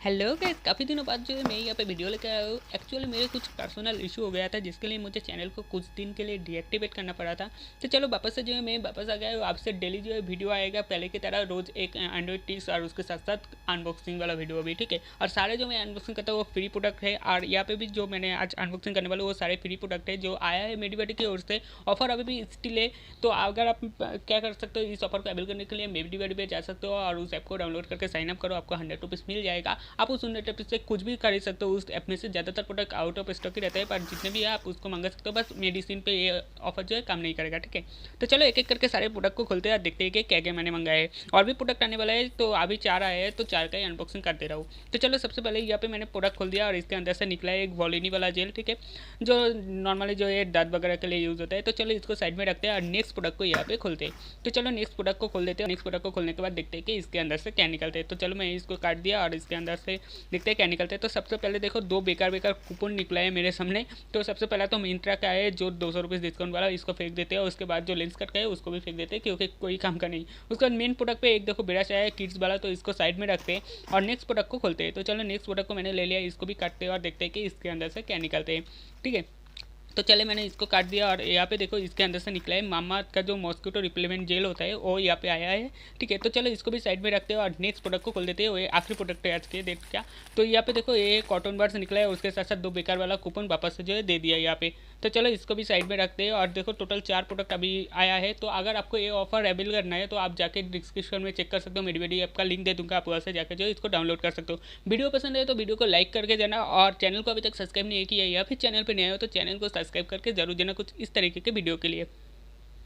Hello guys, काफ़ी दिनों बाद जो है मैं यहाँ पे वीडियो लेकर आया हूँ। एक्चुअली मेरे कुछ पर्सनल इशू हो गया था जिसके लिए मुझे चैनल को कुछ दिन के लिए डीएक्टिवेट करना पड़ा था। तो चलो वापस से जो है मैं वापस आ गया हूँ। आपसे डेली जो है वीडियो आएगा पहले की तरह, रोज़ एक एंड्रॉइड टिप्स और उसके साथ साथ अनबॉक्सिंग वाला वीडियो भी, ठीक है। और सारे जो मैं अनबॉक्सिंग करता हूँ वो फ्री प्रोडक्ट है। और यहाँ पे भी जो मैंने आज अनबॉक्सिंग करने वाला हूँ वो सारे फ्री प्रोडक्ट है जो आया है मेडीबडी की ओर से। ऑफर अभी भी स्टिल है, तो अगर आप क्या कर सकते हो, इस ऑफर को अवेल करने के लिए मेडीबडी पे जा सकते हो और उस ऐप को डाउनलोड करके साइन अप करो, आपको 100 रुपीज़ मिल जाएगा। आप उस 100 रुपीज़ से कुछ भी खरीद सकते हो। उस ऐप में से ज़्यादातर प्रोडक्ट आउट ऑफ स्टॉक ही रहता है, पर जितने भी है आप उसको मंगा सकते हो। बस मेडिसिन पे ये ऑफर जो है काम नहीं करेगा, ठीक है। तो चलो एक एक करके सारे प्रोडक्ट को खोलते हैं और देखते हैं कि क्या क्या मैंने मंगाया है। और भी प्रोडक्ट आने वाला है, तो अभी 4 आए हैं, तो 4 का ही अनबॉक्सिंग करते रहो। तो चलो सबसे पहले यहाँ पे मैंने प्रोडक्ट खोल दिया और इसके अंदर से निकला है एक वॉलिनी वाला जेल, ठीक है, जो नॉर्मली जो है दांत वगैरह के लिए यूज़ होता है। तो चलो इसको साइड में रखते हैं और नेक्स्ट प्रोडक्ट को यहाँ पे खोलते हैं। तो चलो नेक्स्ट प्रोडक्ट को खोल देते हैं। नेक्स्ट प्रोडक्ट को खोलने के बाद देखते हैं कि इसके अंदर से क्या निकलते हैं। तो चलो मैं इसको काट दिया और इसके अंदर से देखते हैं क्या निकलते हैं। तो सबसे पहले देखो 2 बेकार कूपन निकला है मेरे सामने। तो सबसे पहला तो मिंत्रा का है जो 200 रुपीज़ डिस्काउंट वाला, इसको फेंक देते हैं। उसके बाद जो लेंस कट का है उसको भी फेंक देते हैं क्योंकि कोई काम का नहीं। उसके बाद मेन प्रोडक्ट पे एक देखो ब्रश आया है किड्स वाला, तो इसको साइड में रखते हैं और नेक्स्ट प्रोडक्ट को खोलते हैं। तो चलो नेक्स्ट प्रोडक्ट को मैंने ले लिया, इसको भी काटते हैं और देखते हैं कि इसके अंदर से क्या निकलते हैं, ठीक है। तो चले मैंने इसको काट दिया और यहाँ पे देखो इसके अंदर से निकला है मामा का जो मॉस्किटो रिपेलेंट जेल होता है वो यहाँ पे आया है, ठीक है। तो चलो इसको भी साइड में रखते हैं और नेक्स्ट प्रोडक्ट को खोल देते हैं। वो आखिरी प्रोडक्ट है आज के देख क्या। तो यहाँ पे देखो ये कॉटन बर्ड्स निकला है, उसके साथ साथ 2 बेकार वाला कूपन वापस से जो है दे दिया यहाँ पे। तो चलो इसको भी साइड में रखते हैं और देखो टोटल 4 प्रोडक्ट अभी आया है। तो अगर आपको ये ऑफर अवेल करना है तो आप जाके डिस्क्रिप्शन में चेक कर सकते हो, मेडीबडी ऐप का लिंक दे दूँगा, आप वहाँ से जाकर जो है इसको डाउनलोड कर सकते हो। वीडियो पसंद है तो वीडियो को लाइक करके जाना और चैनल को अभी तक सब्सक्राइब नहीं किया या फिर चैनल पर नहीं आया हो तो चैनल को सब्सक्राइब करके जरूर जाना कुछ इस तरीके के वीडियो के लिए।